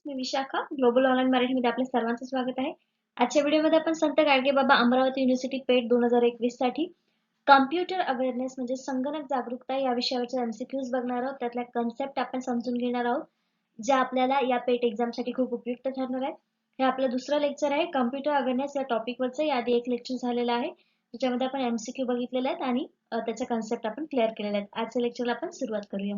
मी Vishakha global online मराठीमध्ये आपल्या सर्वांचं स्वागत आहे. आजच्या व्हिडिओमध्ये आपण संत गाडगेबाबा अमरावती युनिव्हर्सिटी पेट 2021 साठी कॉम्प्युटर अवेअरनेस म्हणजे संगणक जागरूकता या विषयावरचे एमसीक्यूज बघणार आहोत. त्यातल्या कन्सेप्ट आपण समजून घेणार आहोत, ज्या आपल्याला या पेट एक्झामसाठी खूप उपयुक्त ठरणार आहेत. हे आपलं दुसरं लेक्चर आहे कॉम्प्युटर अवेअरनेस या टॉपिकवरचं. याआधी एक लेक्चर झालेलं आहे ज्याच्यामध्ये आपण एमसीक्यू बघितलेले आहेत आणि त्याचे कन्सेप्ट आपण क्लिअर केलेले आहेत. आजच्या लेक्चरला आपण सुरुवात करूया.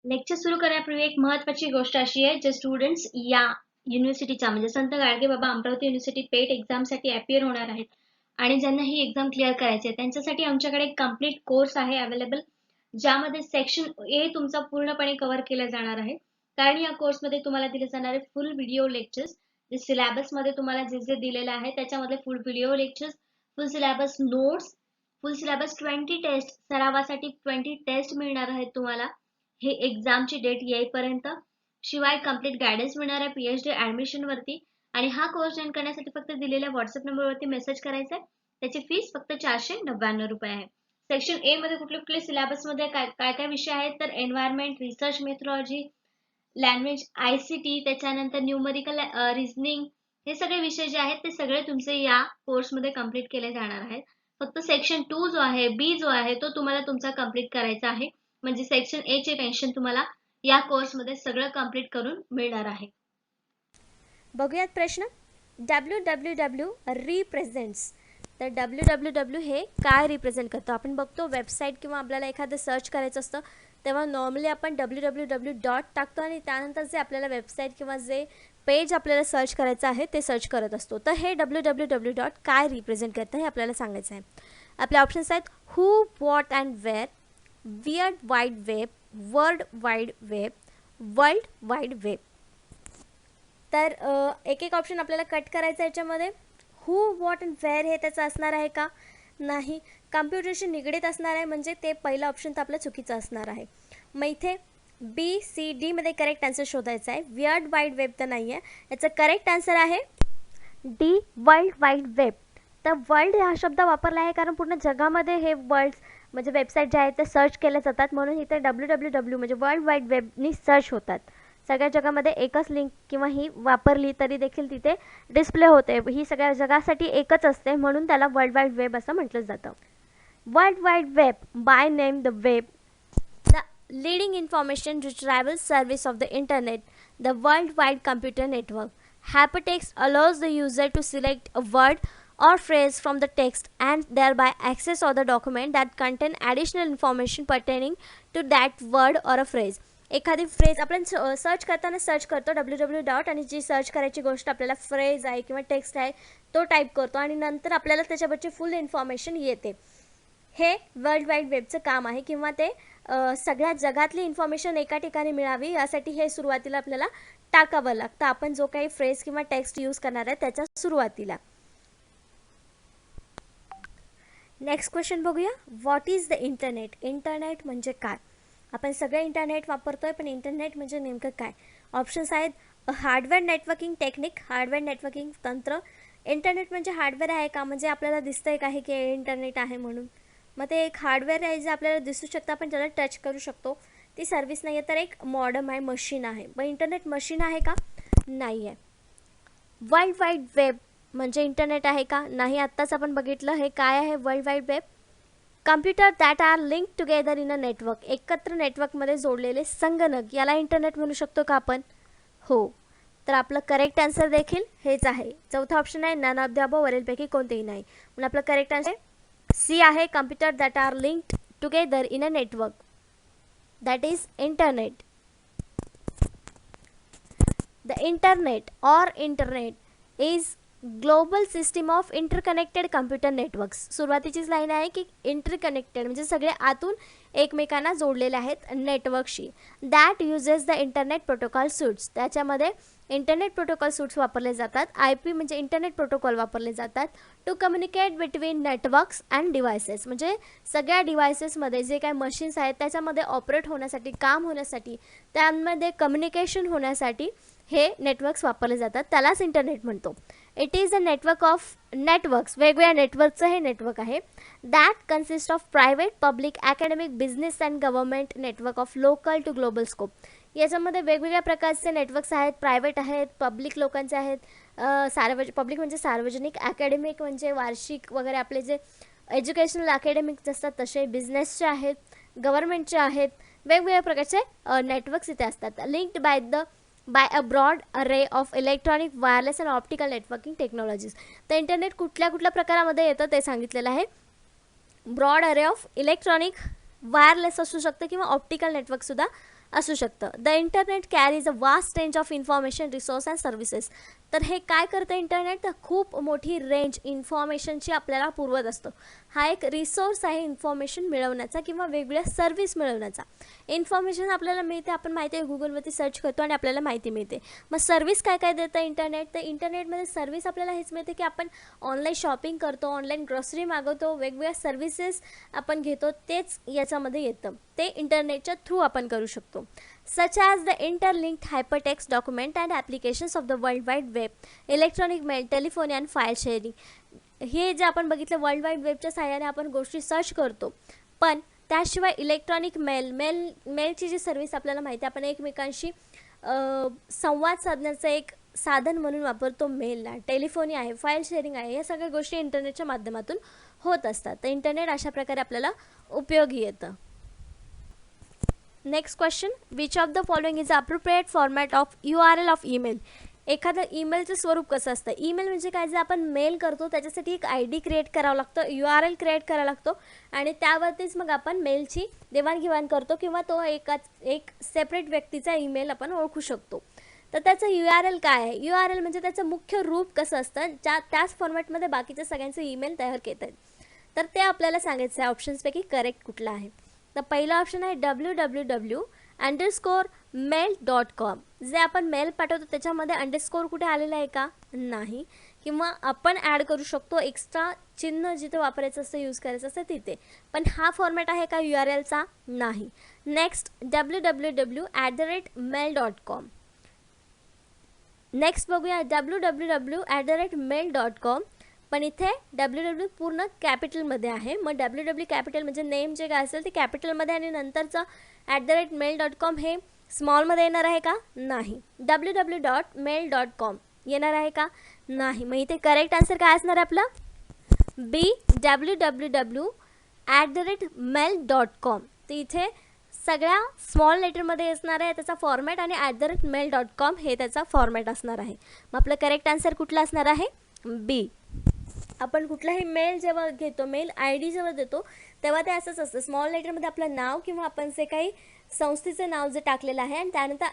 लेक्चर सुरू करण्यापूर्वी एक महत्त्वाची गोष्ट अशी आहे, जे स्टुडंट्स या युनिव्हर्सिटीच्या म्हणजे संत गाडगेबाबा अमरावती युनिव्हर्सिटी पेट एक्झामसाठी अपीअर होणार आहेत आणि ज्यांना ही एक्झाम क्लिअर करायची आहे त्यांच्यासाठी आमच्याकडे एक कंप्लीट कोर्स आहे अवेलेबल, ज्यामध्ये सेक्शन ए तुमचा पूर्णपणे कव्हर केला जाणार आहे. कारण या कोर्समध्ये तुम्हाला दिले जाणारे फुल व्हिडिओ लेक्चर्स, जे सिलेबसमध्ये तुम्हाला जे जे दिलेलं आहे त्याच्यामध्ये full video lectures, full syllabus notes, full syllabus 20 test, सरावासाठी 20 टेस्ट मिळणार आहेत तुम्हाला हे एक्झामची डेट येईपर्यंत. शिवाय कंप्लीट गायडन्स मिळणार आहे पीएचडी ऍडमिशन वरती. आणि हा कोर्स जॉईन करण्यासाठी फक्त दिलेल्या व्हॉट्सअप नंबरवरती मेसेज करायचा आहे. त्याची फीस फक्त 499 रुपये आहे. सेक्शन ए मध्ये कुठले कुठले सिलेबस मध्ये काय काय विषय आहेत तर environment, research methodology, language, ICT, त्याच्यानंतर न्यूमरिकल, रिझनिंग, हे सगळे विषय जे आहेत ते सगळे तुमचे या कोर्समध्ये कंप्लीट केले जाणार आहेत. फक्त सेक्शन 2 जो आहे, बी जो आहे, तो तुम्हाला तुमचा कंप्लीट करायचा आहे. म्हणजे सेक्शन ए चे टेन्शन तुम्हाला या कोर्समध्ये सगळं कंप्लीट करून मिळणार आहे. बघूयात प्रश्न. www represents. तर www हे काय रिप्रेझेंट करतो? आपण बघतो वेबसाईट किंवा आपल्याला एखादं सर्च करायचं असतं तेव्हा नॉर्मली आपण www डॉट टाकतो आणि त्यानंतर जे आपल्याला वेबसाईट किंवा जे पेज आपल्याला सर्च करायचं आहे ते सर्च करत असतो. तर हे www डॉट काय रिप्रेझेंट करतं हे आपल्याला सांगायचं आहे. आपले ऑप्शन्स आहेत who, what and where, weird wide web, world wide web, world wide web. तर एक एक ऑप्शन आपल्याला कट करायचं आहे. याच्यामध्ये हू, व्हॉट अँड वेअर हे त्याचं असणार आहे का? नाही. कम्प्युटरशी निगडीत असणार आहे म्हणजे ते पहिलं ऑप्शन तर आपलं चुकीचं असणार आहे. मग इथे बी सी डीमध्ये करेक्ट आन्सर शोधायचा आहे. वियर्ड वाईड वेब तर नाही आहे. याचं करेक्ट आन्सर आहे डी, वर्ल्ड वाईड वेब. तर वर्ल्ड हा शब्द वापरला आहे कारण पूर्ण जगामध्ये हे वर्ल्ड म्हणजे वेबसाईट जे आहेत ते सर्च केले जातात, म्हणून इथे www म्हणजे वर्ल्ड वाईड वेबनी सर्च होतात. सगळ्या जगामध्ये एकच लिंक किंवा ही वापरली तरी देखील तिथे डिस्प्ले होते. ही सगळ्या जगासाठी एकच असते, म्हणून त्याला वर्ल्ड वाईड वेब असं म्हटलं जातं. World wide web, by name the web, the leading information retrieval service of the internet, the world wide computer network. Hypertext allows the user to select a word or phrase from the text and thereby access other document that contain additional information pertaining to that word or a phrase. एखादी phrase आपण search करताना search करतो www dot आणि जी search करायची गोष्ट आपल्याला phrase आहे किंवा टेक्स्ट आहे तो टाईप करतो आणि नंतर आपल्याला त्याच्यावरची फुल इन्फॉर्मेशन येते. हे वर्ल्ड वाईड वेबचं काम आहे किंवा ते सगळ्या जगातली इन्फॉर्मेशन एका ठिकाणी मिळावी यासाठी हे सुरुवातीला आपल्याला टाकावं लागतं. आपण जो काही फ्रेज किंवा टेक्स्ट यूज करणार आहे त्याच्या सुरुवातीला. नेक्स्ट क्वेश्चन बघूया. What is the internet? Internet म्हणजे काय? आपण सगळे इंटरनेट वापरतोय पण इंटरनेट म्हणजे नेमकं काय? ऑप्शन्स आहेत hardware networking technique, hardware networking तंत्र. इंटरनेट म्हणजे हार्डवेअर आहे का? म्हणजे आपल्याला दिसतंय का की इंटरनेट आहे म्हणून? मग ते एक हार्डवेअर आहे जे आपल्याला दिसू शकतं, आपण त्याला टच करू शकतो. ती सर्व्हिस नाही आहे तर एक मॉडर्न आहे, मशीन आहे. मग इंटरनेट मशीन आहे का? नाही आहे. वर्ल्ड वाईड वेब म्हणजे इंटरनेट आहे का? नाही. आत्ताच आपण बघितलं हे काय आहे world wide web. Computer that are link together in a network, एकत्र नेटवर्कमध्ये जोडलेले संगणक, याला इंटरनेट म्हणू शकतो का आपण? हो. तर आपलं करेक्ट आन्सर देखील हेच आहे. चौथा ऑप्शन आहे नन ऑफ द अबव, वरीलपैकी कोणतेही नाही. म्हणून आपलं करेक्ट आन्सर सी आहे. Computer that are linked together in a network, that is internet. The internet or internet is global system of interconnected computer networks. सुरुवातीचीच लाईन आहे की इंटरकनेक्टेड म्हणजे सगळे आतून एकमेकांना जोडलेले आहेत नेटवर्कशी. That uses the internet protocol suites, त्याच्यामध्ये इंटरनेट प्रोटोकॉल सूट्स वापरले जातात. IP म्हणजे इंटरनेट प्रोटोकॉल वापरले जातात to communicate between networks and devices, म्हणजे सगळ्या डिव्हायसेसमध्ये जे काही मशीन्स आहेत त्याच्यामध्ये ऑपरेट होण्यासाठी, काम होण्यासाठी, त्यामध्ये कम्युनिकेशन होण्यासाठी हे नेटवर्क्स वापरले जातात, त्यालाच इंटरनेट म्हणतो. It is a network of networks, वेगवेगळ्या नेटवर्कचं हे नेटवर्क आहे. That consist of private, public, academic, business and government network of local to global scope, याच्यामध्ये वेगवेगळ्या प्रकारचे नेटवर्क्स आहेत, प्रायव्हेट आहेत, पब्लिक लोकांचे आहेत, पब्लिक म्हणजे सार्वजनिक, अकॅडमिक म्हणजे वार्षिक वगैरे आपले जे एज्युकेशनल अकॅडमिक असतात तसे, बिझनेसचे आहेत, गव्हर्नमेंटचे आहेत, वेगवेगळ्या प्रकारचे नेटवर्क्स इथे असतात. लिंक्ड बाय अ ब्रॉड अरे of electronic, wireless and optical networking technologies. तर इंटरनेट कुठल्या कुठल्या प्रकारामध्ये येतं ते सांगितलेलं आहे. ब्रॉड अरे ऑफ इलेक्ट्रॉनिक, वायरलेस असू शकतं किंवा ऑप्टिकल नेटवर्कसुद्धा असू शकतं. The internet carries a vast range of information, resource and services. तर हे काय करतं इंटरनेट, तर खूप मोठी रेंज इन्फॉर्मेशनची आपल्याला पुरवत असतो. हा एक रिसोर्स आहे इन्फॉर्मेशन मिळवण्याचा किंवा वेगवेगळ्या सर्व्हिस मिळवण्याचा. इन्फॉर्मेशन आपल्याला मिळते, आपण माहिती आहे गुगलवरती सर्च करतो आणि आपल्याला माहिती मिळते. मग सर्व्हिस काय काय देतं इंटरनेट, तर इंटरनेटमध्ये सर्व्हिस आपल्याला हेच मिळते की आपण ऑनलाईन शॉपिंग करतो, ऑनलाईन ग्रॉसरी मागवतो, वेगवेगळ्या सर्व्हिसेस आपण घेतो, तेच याच्यामध्ये येतं. ते इंटरनेटच्या थ्रू आपण करू शकतो. Such as the interlinked hypertext document and applications of the world wide web, electronic mail, telephone and file sharing. हे जे आपण बघितलं वर्ल्ड वाईड वेबच्या सहाय्याने आपण गोष्टी सर्च करतो, पण त्याशिवाय इलेक्ट्रॉनिक मेलची जी सर्व्हिस आपल्याला माहिती आहे, आपण एकमेकांशी संवाद साधण्याचं एक साधन म्हणून वापरतो मेलला. टेलिफोनी आहे, फाईल शेअरिंग आहे, या सगळ्या गोष्टी इंटरनेटच्या माध्यमातून होत असतात. तर इंटरनेट अशा प्रकारे आपल्याला उपयोगी येतं. Next question, which of the following is appropriate format of URL of email. एखादं ईमेलचं स्वरूप कसं असतं, ईमेल म्हणजे काय, जे आपण मेल करतो त्याच्यासाठी एक ID क्रिएट करावं लागतं, URL क्रिएट करावा लागतो आणि त्यावरतीच मग आपण मेलची देवाणघेवाण करतो किंवा तो एक सेपरेट व्यक्तीचा ईमेल आपण ओळखू शकतो. तर त्याचं URL काय आहे, URL म्हणजे त्याचं मुख्य रूप कसं असतं, त्याच फॉर्मॅटमध्ये बाकीच्या सगळ्यांचे ईमेल तयार केत आहेत. तर ते आपल्याला सांगायचं आहे ऑप्शन्सपैकी करेक्ट कुठला आहे. तर पहिला ऑप्शन आहे www_mail.com. जे आपण मेल पाठवतो त्याच्यामध्ये अंडरस्कोर कुठे आलेला आहे का, नाही, किंवा आपण ॲड करू शकतो एक्स्ट्रा चिन्ह जिथे वापरायचं असतं, यूज करायचं असतं तिथे, पण हा फॉर्मॅट आहे का URLचा, नाही. Next www@mail.com. नेक्स्ट बघूया www@mail.com, पण इथे www पूर्ण कॅपिटलमध्ये आहे. मग www कॅपिटल म्हणजे नेम जे काय असेल ते कॅपिटलमध्ये आणि नंतरचं @mail.com हे स्मॉलमध्ये येणार आहे का, नाही. www.mail.com येणार आहे का, नाही. मग इथे करेक्ट आन्सर काय असणार आहे आपला, B www@mail.com. तर इथे सगळ्या स्मॉल लेटरमध्ये असणार आहे त्याचा फॉर्मॅट आणि @mail.com हे त्याचा फॉर्मॅट असणार आहे. मग आपलं करेक्ट आन्सर कुठला असणार आहे, B. आपण कुठलाही मेल जेव्हा घेतो, मेल ID जेव्हा देतो तेव्हा ते असंच असतं, स्मॉल लेटरमध्ये आपलं नाव किंवा आपण जे काही संस्थेचं नाव जे टाकलेलं आहे आणि त्यानंतर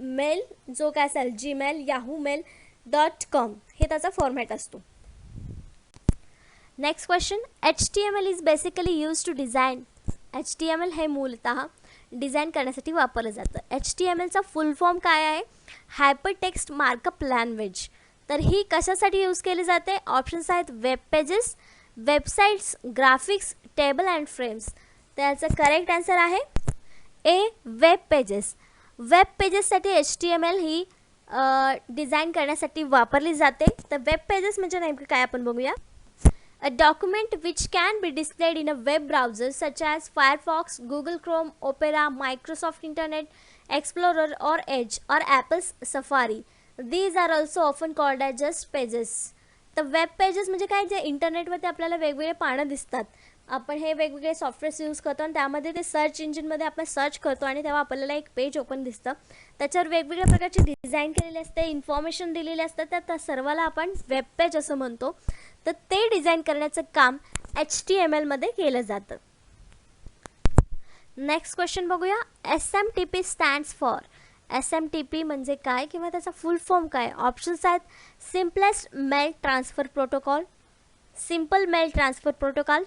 @mail जो काय असेल, Gmail, Yahoo Mail.com हे त्याचा फॉर्मॅट असतो. Next question, HTML is basically use to design. HTML हे मूलतः डिझाईन करण्यासाठी वापरलं जातं. HTMLचा फुल फॉर्म काय आहे, हायपरटेक्स्ट मार्कअप लँग्वेज. तर ही कशासाठी यूज केली जाते, ऑप्शन्स आहेत web pages, websites, graphics, table and frames. त्याचं करेक्ट आन्सर आहे A, वेब पेजेस. वेब पेजेससाठी HTML ही डिझाईन करण्यासाठी वापरली जाते. तर वेब पेजेस म्हणजे नेमकं काय आपण बघूया. A document which can be displayed in a web browser such as Firefox, Google Chrome, Opera, Microsoft Internet Explorer or Edge or Apple's Safari. These are also often called as just pages. तर web pages म्हणजे काय, जे इंटरनेटवरती आपल्याला वेगवेगळे पानं दिसतात. आपण हे वेगवेगळे सॉफ्टवेअर्स यूज करतो आणि त्यामध्ये ते सर्च इंजिनमध्ये आपण सर्च करतो आणि तेव्हा आपल्याला एक पेज ओपन दिसतं. त्याच्यावर वेगवेगळ्या प्रकारची डिझाईन केलेली असते, इन्फॉर्मेशन दिलेली असतं, त्या सर्वाला आपण वेब पेज असं म्हणतो. तर ते डिझाईन करण्याचं काम HTML मध्ये केलं जातं. नेक्स्ट क्वेश्चन बघूया, SMTP स्टँड्स फॉर. SMTP म्हणजे काय किंवा त्याचा फुल फॉर्म काय. ऑप्शन्स आहेत simplest mail transfer protocol, simple mail transfer protocol,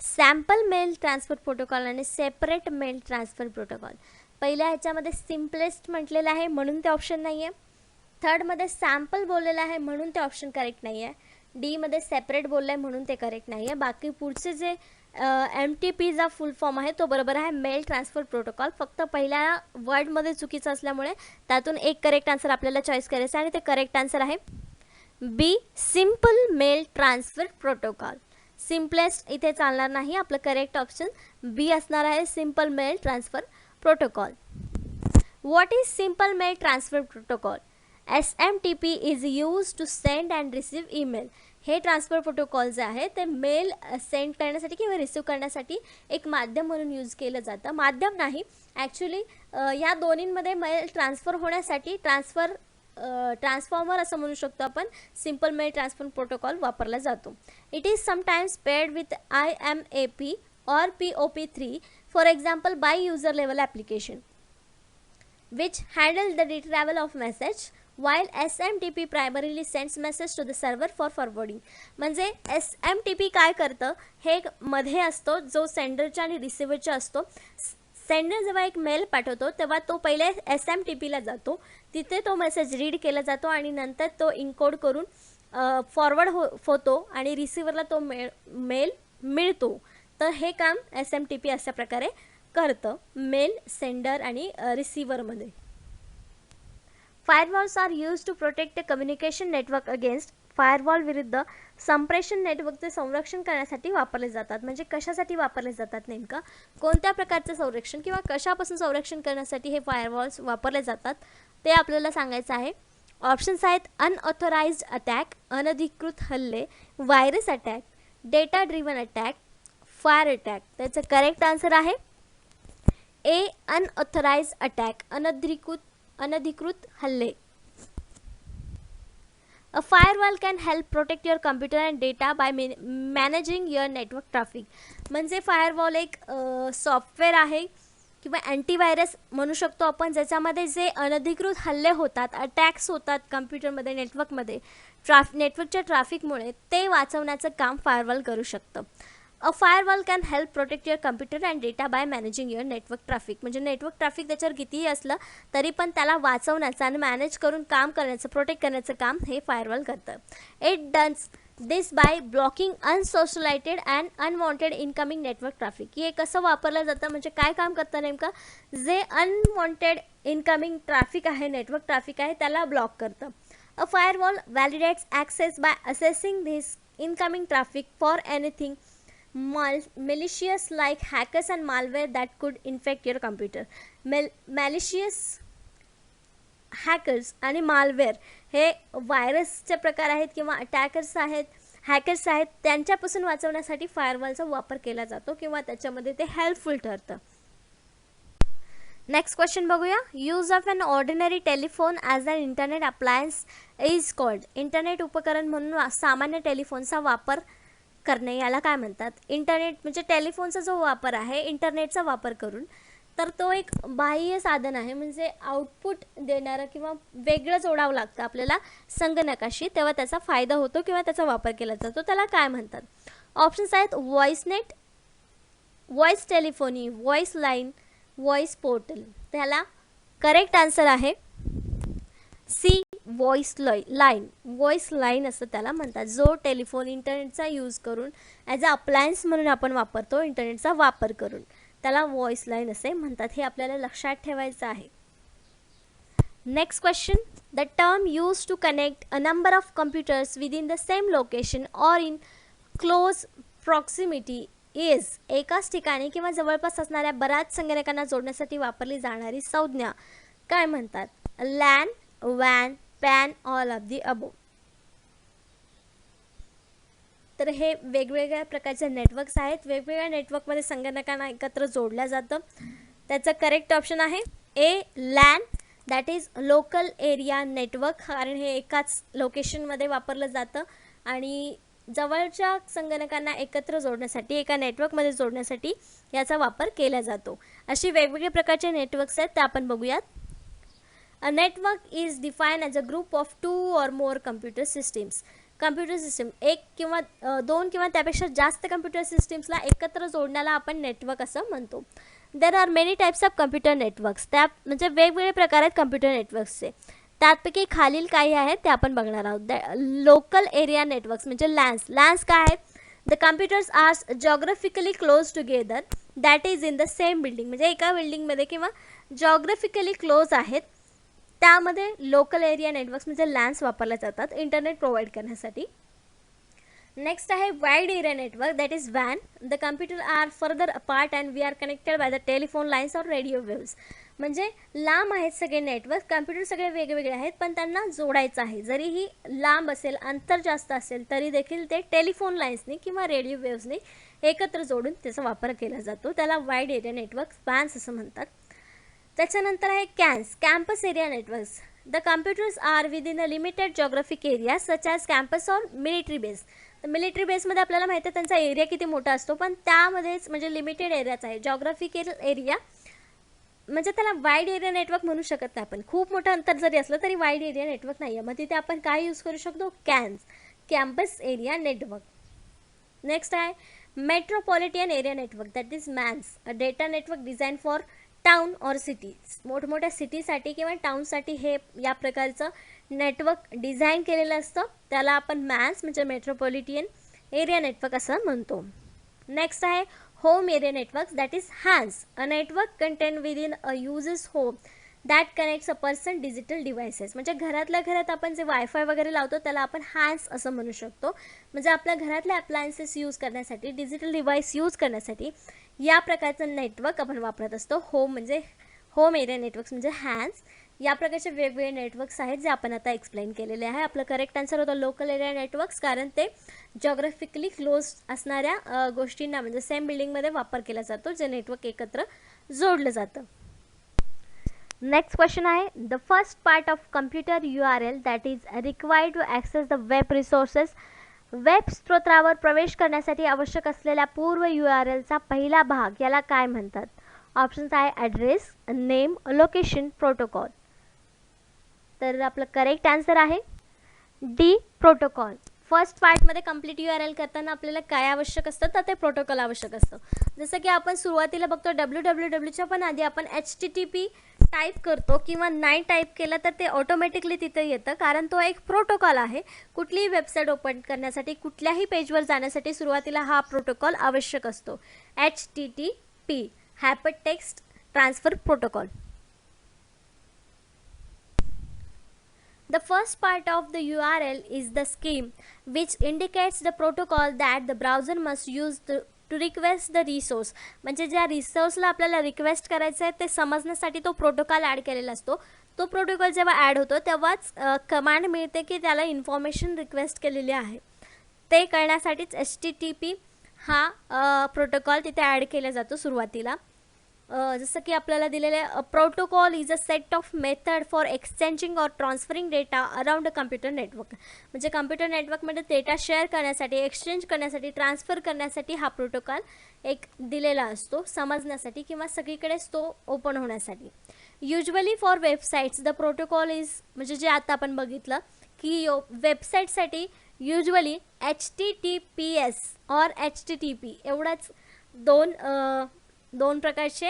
sample mail transfer protocol आणि सेपरेट मेल ट्रान्सफर प्रोटोकॉल. पहिल्या ह्याच्यामध्ये सिम्पलेस्ट म्हटलेलं आहे म्हणून ते ऑप्शन नाही आहे. थर्डमध्ये सॅम्पल बोललेलं आहे म्हणून ते ऑप्शन करेक्ट नाही आहे. डीमध्ये सेपरेट बोललं आहे म्हणून ते करेक्ट नाही आहे. बाकी पुढचे जे MTPचा फुल फॉर्म आहे तो बरोबर आहे, मेल ट्रान्सफर प्रोटोकॉल. फक्त पहिल्या वर्डमध्ये चुकीचं असल्यामुळे त्यातून एक करेक्ट आन्सर आपल्याला चॉईस करायचं आणि ते करेक्ट आन्सर आहे B, simple mail transfer protocol. Simplest इथे चालणार नाही, आपलं करेक्ट ऑप्शन B असणार आहे, simple mail transfer protocol. What is Simple Mail Transfer Protocol? SMTP is used to send and receive email. हे ट्रान्सफर प्रोटोकॉल जे आहे ते मेल सेंड करण्यासाठी किंवा रिसीव करण्यासाठी एक माध्यम म्हणून यूज केलं जातं. माध्यम नाही ॲक्च्युली, या दोन्हींमध्ये मेल ट्रान्सफर होण्यासाठी ट्रान्सफॉर्मर असं म्हणू शकतो आपण, सिम्पल मेल ट्रान्सफर प्रोटोकॉल वापरला जातो. It is sometimes paired with IMAP or POP3, for example by user level application which handle the retrieval of message, while SMTP primarily sends message to the server for forwarding. म्हणजे SMTP काय करतं, हे मध्ये असतो जो सेंडरच्या आणि रिसिव्हरचा असतो. Sender जेव्हा एक मेल पाठवतो तेव्हा तो पहिले SMTPला जातो, तिथे तो मेसेज रीड केला जातो आणि नंतर तो इनकोड करून फॉरवर्ड होतो आणि रिसिव्हरला तो मेल मिळतो. तर हे काम SMTP अशा प्रकारे करतं मेल सेंडर आणि रिसिव्हरमध्ये. Firewalls are use to protect the communication network against. Firewall विरुद्ध संप्रेषण नेटवर्कचे संरक्षण करण्यासाठी वापरले जातात. म्हणजे कशासाठी वापरले जातात, नेमका कोणत्या प्रकारचे संरक्षण किंवा कशापासून संरक्षण करण्यासाठी हे फायरवॉल्स वापरले जातात ते आपल्याला सांगायचं आहे. ऑप्शन्स आहेत अनऑथोराइज्ड अटॅक, अनधिकृत हल्ले, virus attack, data driven attack, fire attack. त्याचं करेक्ट आन्सर आहे A, unauthorized attack, अनधिकृत हल्ले. A firewall can help protect your computer and data by managing your network traffic. म्हणजे फायरवॉल एक सॉफ्टवेअर आहे किंवा अँटीव्हायरस म्हणू शकतो आपण, ज्याच्यामध्ये जे अनधिकृत हल्ले होतात, अटॅक्स होतात कम्प्युटरमध्ये, नेटवर्कमध्ये, नेटवर्कच्या ट्रॅफिकमुळे, ते वाचवण्याचं काम फायरवॉल करू शकतं. A firewall can help protect your computer and data by managing your network traffic. म्हणजे नेटवर्क ट्रॅफिक त्याच्यावर कितीही असलं तरी पण त्याला वाचवण्याचं आणि मॅनेज करून काम करण्याचं, प्रोटेक्ट करण्याचं काम हे फायरवॉल करतं. It does this by blocking unsolicited and unwanted incoming network traffic. हे कसं वापरलं जातं, म्हणजे काय काम करतं नेमकं, जे अनवॉन्टेड इनकमिंग ट्रॅफिक आहे, नेटवर्क ट्रॅफिक आहे, त्याला ब्लॉक करतं. A firewall validates access by assessing this incoming traffic for anything malicious like hackers and malware that could infect your computer. malicious hackers आणि malware हे व्हायरसचे प्रकार आहेत किंवा अटॅकर्स आहेत, हॅकर्स आहेत, त्यांच्यापासून वाचवण्यासाठी फायरवॉलचा वापर केला जातो किंवा त्याच्यामध्ये ते हेल्पफुल ठरतं. नेक्स्ट क्वेश्चन बघूया. Use of an ordinary telephone as an internet appliance is called. Internet उपकरण म्हणून सामान्य टेलिफोनचा वापर करणे याला काय म्हणतात. इंटरनेट म्हणजे टेलिफोनचा जो वापर आहे इंटरनेटचा वापर करून, तर तो एक बाह्य साधन आहे, म्हणजे आउटपुट देणारं किंवा वेगळं जोडावं लागतं आपल्याला संगणकाशी, तेव्हा त्याचा फायदा होतो किंवा त्याचा वापर केला जातो. त्याला काय म्हणतात. ऑप्शन्स आहेत voice net, voice telephony, voice line, voice portal. त्याला करेक्ट आन्सर आहे C, voice line. Voice line असं त्याला म्हणतात, जो टेलिफोन इंटरनेटचा यूज करून ॲज अ अप्लायन्स म्हणून आपण वापरतो, इंटरनेटचा वापर करून, त्याला व्हॉइस लाईन असे म्हणतात. हे आपल्याला लक्षात ठेवायचं आहे. Next question. The term use to connect a number of computers within the same location or in close proximity is. एकाच ठिकाणी किंवा जवळपास असणाऱ्या बऱ्याच संगणकांना जोडण्यासाठी वापरली जाणारी संज्ञा काय म्हणतात. लॅन, वॅन, PAN, all of the above. तर हे वेगवेगळ्या प्रकारचे नेटवर्क्स आहेत. वेगवेगळ्या नेटवर्कमध्ये संगणकांना एकत्र जोडल्या जातं. त्याचं करेक्ट ऑप्शन आहे A, LAN, that is local area network. कारण हे एकाच लोकेशनमध्ये वापरलं जातं आणि जवळच्या संगणकांना एकत्र जोडण्यासाठी, एका नेटवर्कमध्ये जोडण्यासाठी याचा वापर केला जातो. अशी वेगवेगळ्या प्रकारचे नेटवर्क्स आहेत, ते आपण बघूयात. A network is defined as a group of two or more computer systems. Computer system, एक किंवा दोन किंवा त्यापेक्षा जास्त कम्प्युटर सिस्टीम्सला एकत्र जोडण्याला आपण नेटवर्क असं म्हणतो. There are many types of computer networks. त्या म्हणजे वेगवेगळे प्रकार आहेत कम्प्युटर नेटवर्क्सचे. त्यापैकी खालील काही आहेत ते आपण बघणार आहोत. लोकल एरिया नेटवर्क्स म्हणजे लॅन्स. लॅन्स काय आहेत. The computers are geographically close together, that is in the same building. म्हणजे एका बिल्डिंगमध्ये किंवा जॉग्राफिकली क्लोज आहेत, त्यामध्ये लोकल एरिया नेटवर्क्स म्हणजे लॅन्स वापरल्या जातात इंटरनेट प्रोव्हाइड करण्यासाठी. नेक्स्ट आहे wide area network, that is वॅन. The computers are further apart and we are connected by the telephone lines or radio waves. म्हणजे लांब आहेत सगळे नेटवर्क, कम्प्युटर सगळे वेगवेगळे आहेत, पण त्यांना जोडायचं आहे. जरीही लांब असेल, अंतर जास्त असेल, तरी देखील ते टेलिफोन लाईन्सनी किंवा रेडिओ वेव्सनी एकत्र जोडून त्याचा वापर केला जातो. त्याला वाईड एरिया नेटवर्क, वॅन्स असं म्हणतात. त्याच्यानंतर आहे cans, campus area networks. The computers are within a limited geographic area such as campus or military base. तर मिलिटरी बेसमध्ये आपल्याला माहिती आहे त्यांचा एरिया किती मोठा असतो, पण त्यामध्येच म्हणजे लिमिटेड एरियाच आहे. जॉग्राफिकल एरिया म्हणजे त्याला वाईड एरिया नेटवर्क म्हणू शकत नाही आपण. खूप मोठं अंतर जरी असलं तरी वाईड एरिया नेटवर्क नाही आहे. मग तिथे आपण काय यूज करू शकतो? CANs, campus area network. Next आहे metropolitan area network, that is MANs, a data network design for town or cities. मोठमोठ्या सिटीसाठी किंवा टाउनसाठी हे या प्रकारचं नेटवर्क डिझाईन केलेलं असतं. त्याला आपण मॅन्स म्हणजे मेट्रोपॉलिटन एरिया नेटवर्क असं म्हणतो. नेक्स्ट आहे home area network, that is hence, a network content within a users home that connects a person digital devices. म्हणजे घरातल्या घरात आपण जे वायफाय वगैरे लावतो त्याला आपण हॅन्स असं म्हणू शकतो. म्हणजे आपल्या घरातले अप्लायन्सेस यूज करण्यासाठी, डिजिटल डिव्हाइस यूज करण्यासाठी या प्रकारचं नेटवर्क आपण वापरत असतो. म्हणजे होम एरिया नेटवर्क्स म्हणजे हॅन्स. या प्रकारचे वेगवेगळे नेटवर्क्स आहेत जे आपण आता एक्सप्लेन केलेले आहे. आपलं करेक्ट आन्सर होतं लोकल एरिया नेटवर्क्स, कारण ते जॉग्राफिकली क्लोज असणाऱ्या गोष्टींना म्हणजे सेम बिल्डिंगमध्ये वापर केला जातो, जे नेटवर्क एकत्र जोडलं जातं. नेक्स्ट क्वेश्चन आहे the first part of computer URL that is required to access the web resources. Web स्त्रोतावर प्रवेश करण्यासाठी आवश्यक असलेल्या पूर्व URLचा पहिला भाग याला काय म्हणतात? ऑप्शन्स आहे ॲड्रेस, नेम, लोकेशन, प्रोटोकॉल. तर आपलं करेक्ट आन्सर आहे डी, प्रोटोकॉल. फर्स्ट पार्टमध्ये कंप्लीट URL करताना आपल्याला काय आवश्यक असतं? तर ते प्रोटोकॉल आवश्यक असतं. जसं की आपण सुरुवातीला बघतो wwwच्या पण आधी आपण HTTP टाईप करतो किंवा नाही टाईप केलं तर ते ऑटोमॅटिकली तिथे येतं, कारण तो एक प्रोटोकॉल आहे. कुठलीही वेबसाईट ओपन करण्यासाठी, कुठल्याही पेजवर जाण्यासाठी सुरुवातीला हा प्रोटोकॉल आवश्यक असतो. HTTP, hypertext transfer protocol. The first part of the URL is the scheme, which indicates the protocol that the browser must use to request the resource. म्हणजे ज्या रिसोर्सला आपल्याला रिक्वेस्ट करायचं आहे ते समजण्यासाठी तो प्रोटोकॉल ॲड केलेला असतो. तो प्रोटोकॉल जेव्हा ॲड होतो तेव्हाच कमांड मिळते की त्याला इन्फॉर्मेशन रिक्वेस्ट केलेली आहे. ते कळण्यासाठीच HTTP हा प्रोटोकॉल तिथे ॲड केला जातो सुरुवातीला. जसं की आपल्याला दिलेलं आहे protocol is a set of method for exchanging or transferring data around a computer network. म्हणजे कम्प्युटर नेटवर्कमध्ये डेटा शेअर करण्यासाठी, एक्सचेंज करण्यासाठी, ट्रान्सफर करण्यासाठी हा प्रोटोकॉल एक दिलेला असतो, समजण्यासाठी किंवा सगळीकडेच तो ओपन होण्यासाठी. Usually for websites the protocol is, म्हणजे जे आता आपण बघितलं की वेबसाईटसाठी युजली HTTPS और HTTP एवढाच दोन प्रकारचे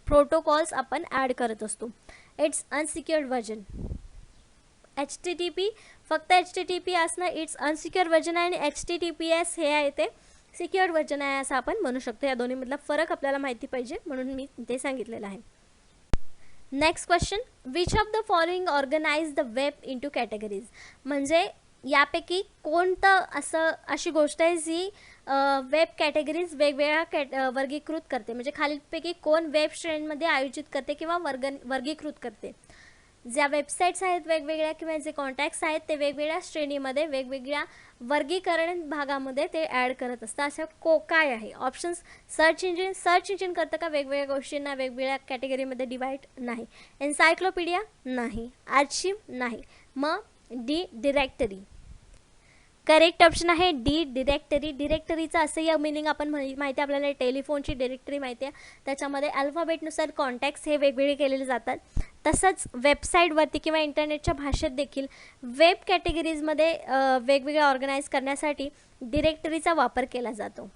प्रोटोकॉल्स आपण ॲड करत असतो. It's unsecured version. HTTP फक्त HTTP असणं इट्स अनसिक्युअर्ड व्हर्जन आहे, आणि HTTPS हे आहे ते सिक्युअर्ड व्हर्जन आहे असं आपण म्हणू शकतो. या दोन्हीमधला फरक आपल्याला माहिती पाहिजे म्हणून मी ते सांगितलेलं आहे. Next question, which of the following organize the web into categories. म्हणजे यापैकी कोणतं अशी गोष्ट आहे जी वेब कॅटेगरीज वेगवेगळ्या वर्गीकृत करते. म्हणजे खालीलपैकी कोण वेब श्रेणीमध्ये आयोजित करते किंवा वर्गीकृत करते. ज्या वेबसाईट्स आहेत वेगवेगळ्या किंवा जे कॉन्टॅक्ट्स आहेत ते वेगवेगळ्या श्रेणीमध्ये, वेगवेगळ्या वर्गीकरण भागामध्ये ते ॲड करत असतात. अशा काय आहे? ऑप्शन्स सर्च इंजिन करतं का वेगवेगळ्या गोष्टींना वेगवेगळ्या कॅटेगरीमध्ये डिवाईड? नाही. एन्सायक्लोपीडिया? नाही. आर्चिव्ह? नाही. मग डी, डिरेक्टरी. करेक्ट ऑप्शन आहे डी, डिरेक्टरी. डिरेक्टरीचं असंही मिनिंग आपण माहिती आहे आपल्याला, टेलिफोनची डिरेक्टरी माहिती आहे, त्याच्यामध्ये अल्फाबेटनुसार कॉन्टॅक्ट्स हे वेगवेगळे केलेले जातात. तसंच वेबसाईटवरती किंवा इंटरनेटच्या भाषेत देखील वेब कॅटेगरीजमध्ये वेगवेगळ्या ऑर्गनाईज करण्यासाठी डिरेक्टरीचा वापर केला जातो.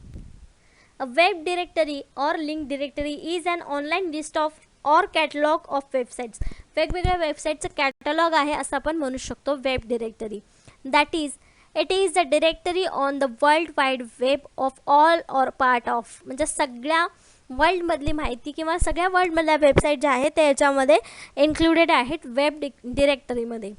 A web directory or link directory is an online list of or catalog of websites. वेगवेगळ्या वेबसाईटचं कॅटलॉग आहे असं आपण म्हणू शकतो web directory. That is it is the directory on the world wide web of all or part of. म्हणजे सगळ्या वर्ल्डमधली माहिती किंवा सगळ्या वर्ल्डमधल्या वेबसाईट ज्या आहेत त्या याच्यामध्ये इन्क्लुडेड आहेत वेब डिरेक्टरीमध्ये.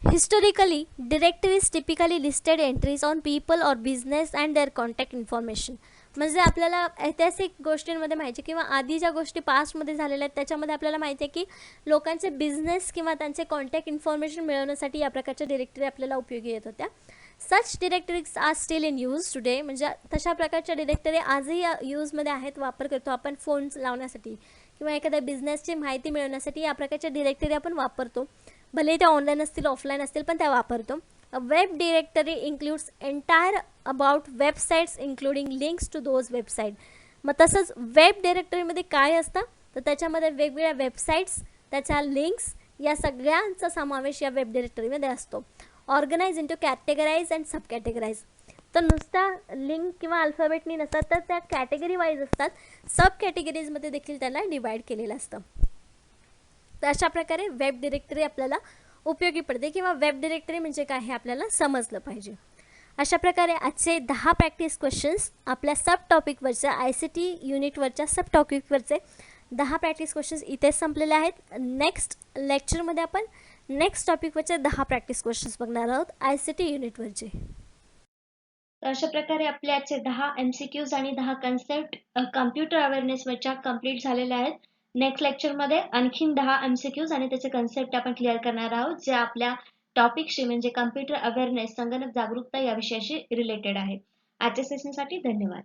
Historically, directories typically listed entries on people or business and their contact information. म्हणजे आपल्याला ऐतिहासिक गोष्टींमध्ये माहिती किंवा आधी ज्या गोष्टी पास्टमध्ये झालेल्या आहेत त्याच्यामध्ये आपल्याला माहिती आहे की लोकांचे बिझनेस किंवा त्यांचे कॉन्टॅक्ट इन्फॉर्मेशन मिळवण्यासाठी या प्रकारच्या डिरेक्टरी आपल्याला उपयोगी येत होत्या. Such directories are still in use today. म्हणजे तशा प्रकारच्या डिरेक्टरी आजही यूजमध्ये आहेत, वापर करतो आपण फोन्स लावण्यासाठी किंवा एखाद्या बिझनेसची माहिती मिळवण्यासाठी या प्रकारच्या डिरेक्टरी आपण वापरतो. भले त्या ऑनलाईन असतील ऑफलाईन असतील पण त्या वापरतो. A web directory includes entire about websites including links to those website. मग तसंच वेब डिरेक्टरीमध्ये काय असतं तर त्याच्यामध्ये वेगवेगळ्या वेबसाईट्स, त्याच्या लिंक्स या सगळ्यांचा समावेश या वेब डिरेक्टरीमध्ये असतो. Organize into categorize and subcategorize. तर नुसत्या लिंक किंवा अल्फाबेटनी नसतात तर त्या कॅटेगरी वाईज असतात. सब कॅटेगरीजमध्ये देखील त्याला डिवाईड केलेलं असतं. तर अशा प्रकारे वेब डिरेक्टरी आपल्याला उपयोगी पडते किंवा वेब डिरेक्टरी म्हणजे काय हे आपल्याला समजलं पाहिजे. अशा प्रकारे आजचे 10 प्रॅक्टिस क्वेश्चन्स आपल्या सब टॉपिकवरच्या ICT युनिटवरच्या सब टॉपिकवरचे 10 प्रॅक्टिस क्वेश्चन्स इथेच संपलेले आहेत. नेक्स्ट लेक्चरमध्ये आपण नेक्स्ट टॉपिकवरचे 10 प्रॅक्टिस क्वेश्चन्स बघणार आहोत ICT युनिटवरचे. तर अशा प्रकारे आपले आजचे 10 MCQs आणि 10 कन्सेप्ट कम्प्युटर अवेअरनेसवरच्या कंप्लीट झालेल्या आहेत. नेक्स्ट लेक्चरमध्ये आणखीन 10 MCQs आणि त्याचे कन्सेप्ट आपण क्लिअर करणार आहोत, जे आपल्या टॉपिकशी म्हणजे कम्प्युटर अवेअरनेस, संगणक जागरूकता या विषयाशी रिलेटेड आहे. आजच्या सेशनसाठी धन्यवाद.